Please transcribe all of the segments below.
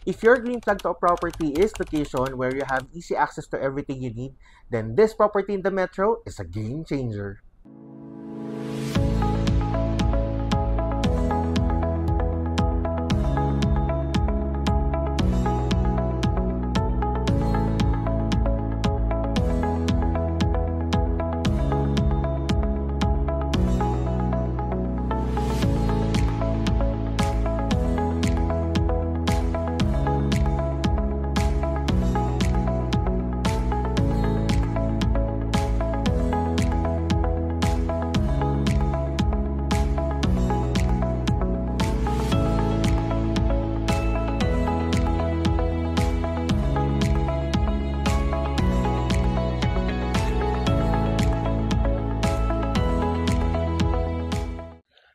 If your green flag to a property is location where you have easy access to everything you need, then this property in the metro is a game changer.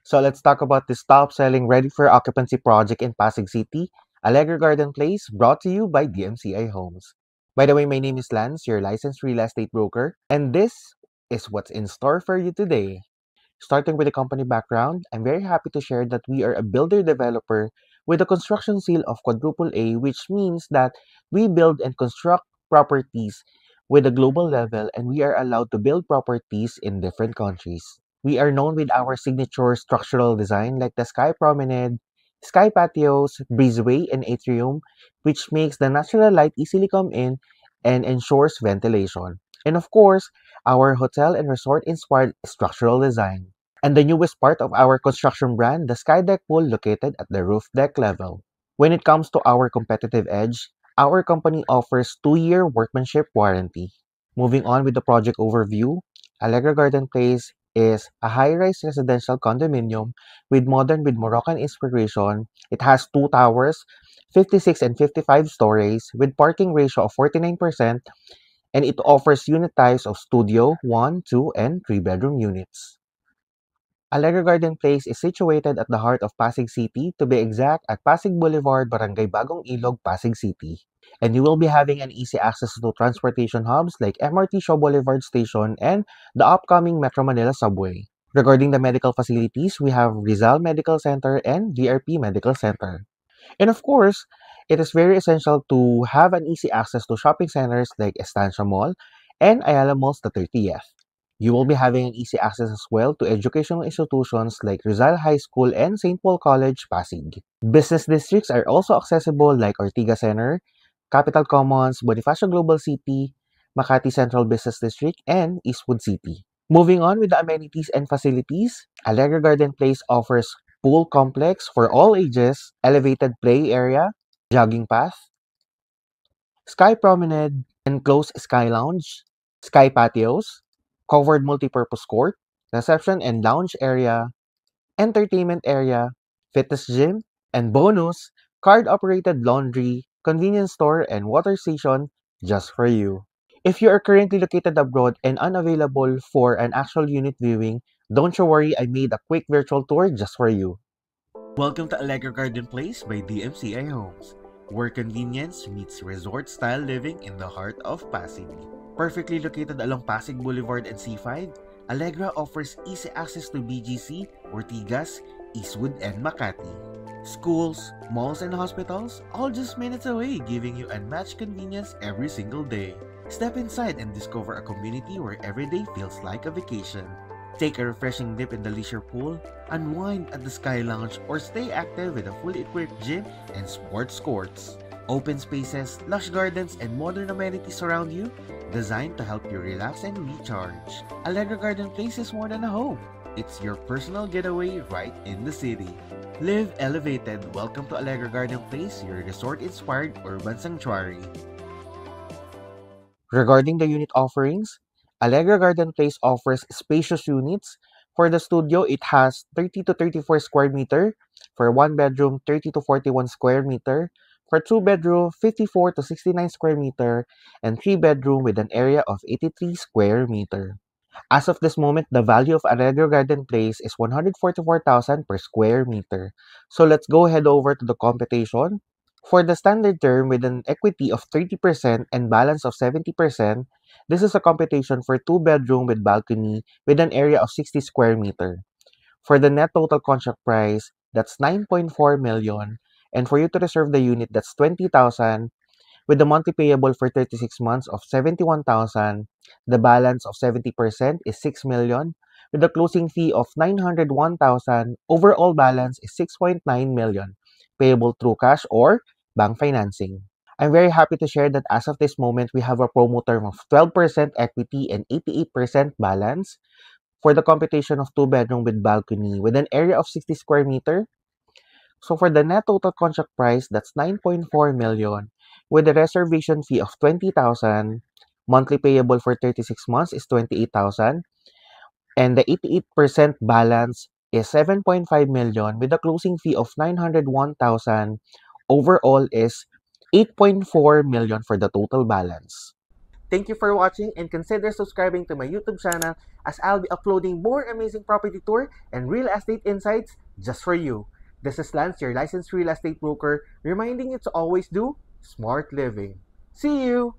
So let's talk about this top-selling ready-for-occupancy project in Pasig City, Allegra Garden Place, brought to you by DMCI Homes. By the way, my name is Lance, your licensed real estate broker, and this is what's in store for you today. Starting with the company background, I'm very happy to share that we are a builder-developer with a construction seal of quadruple A, which means that we build and construct properties with a global level and we are allowed to build properties in different countries. We are known with our signature structural design like the Sky Promenade, Sky Patios, Breezeway, and Atrium, which makes the natural light easily come in and ensures ventilation. And of course, our hotel and resort inspired structural design. And the newest part of our construction brand, the Skydeck Pool located at the roof deck level. When it comes to our competitive edge, our company offers 2-year workmanship warranty. Moving on with the project overview, Allegra Garden Place is a high-rise residential condominium with Moroccan inspiration. It has 2 towers, 56 and 55 stories, with parking ratio of 49%, and it offers unit types of studio, 1, 2, and 3-bedroom units. Allegra Garden Place is situated at the heart of Pasig City, to be exact at Pasig Boulevard, Barangay Bagong Ilog, Pasig City. And you will be having an easy access to transportation hubs like MRT Shaw Boulevard Station and the upcoming Metro Manila Subway. Regarding the medical facilities, we have Rizal Medical Center and VRP Medical Center. And of course, it is very essential to have an easy access to shopping centers like Estancia Mall and Ayala Malls the 30th. You will be having an easy access as well to educational institutions like Rizal High School and St. Paul College, Pasig. Business districts are also accessible like Ortiga Center, Capital Commons, Bonifacio Global City, Makati Central Business District, and Eastwood City. Moving on with the amenities and facilities, Allegra Garden Place offers pool complex for all ages, elevated play area, jogging path, sky promenade, enclosed sky lounge, sky patios, covered multipurpose court, reception and lounge area, entertainment area, fitness gym, and bonus, card-operated laundry, convenience store, and water station just for you. If you are currently located abroad and unavailable for an actual unit viewing, don't you worry, I made a quick virtual tour just for you. Welcome to Allegra Garden Place by DMCI Homes, where convenience meets resort-style living in the heart of Pasig. Perfectly located along Pasig Boulevard and C5, Allegra offers easy access to BGC, Ortigas, Eastwood, and Makati. Schools, malls, and hospitals, all just minutes away, giving you unmatched convenience every single day. Step inside and discover a community where every day feels like a vacation. Take a refreshing dip in the leisure pool, unwind at the Sky Lounge, or stay active with a fully equipped gym and sports courts. Open spaces, lush gardens, and modern amenities surround you, designed to help you relax and recharge. Allegra Garden Place is more than a home. It's your personal getaway right in the city. Live elevated. Welcome to Allegra Garden Place, your resort-inspired urban sanctuary. Regarding the unit offerings, Allegra Garden Place offers spacious units. For the studio, it has 30 to 34 square meter. For one bedroom, 30 to 41 square meter. For two bedroom, 54 to 69 square meter. And three bedroom with an area of 83 square meter. As of this moment, the value of Allegra Garden Place is 144,000 per square meter. So let's go ahead over to the computation. For the standard term with an equity of 30% and balance of 70%, this is a computation for 2 bedroom with balcony with an area of 60 square meter. For the net total contract price, that's 9.4 million, And for you to reserve the unit, that's 20,000 with the monthly payable for 36 months of 71,000. The balance of 70% is 6 million with a closing fee of 901,000. Overall balance is 6.9 million, payable through cash or bank financing. I'm very happy to share that as of this moment, we have a promo term of 12% equity and 88% balance for the computation of 2-bedroom with balcony with an area of 60 square meter. So for the net total contract price, that's 9.4 million with a reservation fee of 20,000. Monthly payable for 36 months is 28,000 and the 88% balance is 7.5 million with a closing fee of 901,000. Overall is 8.4 million for the total balance. Thank you for watching and consider subscribing to my YouTube channel as I'll be uploading more amazing property tour and real estate insights just for you. This is Lance, your licensed real estate broker, reminding you to always do smart living. See you!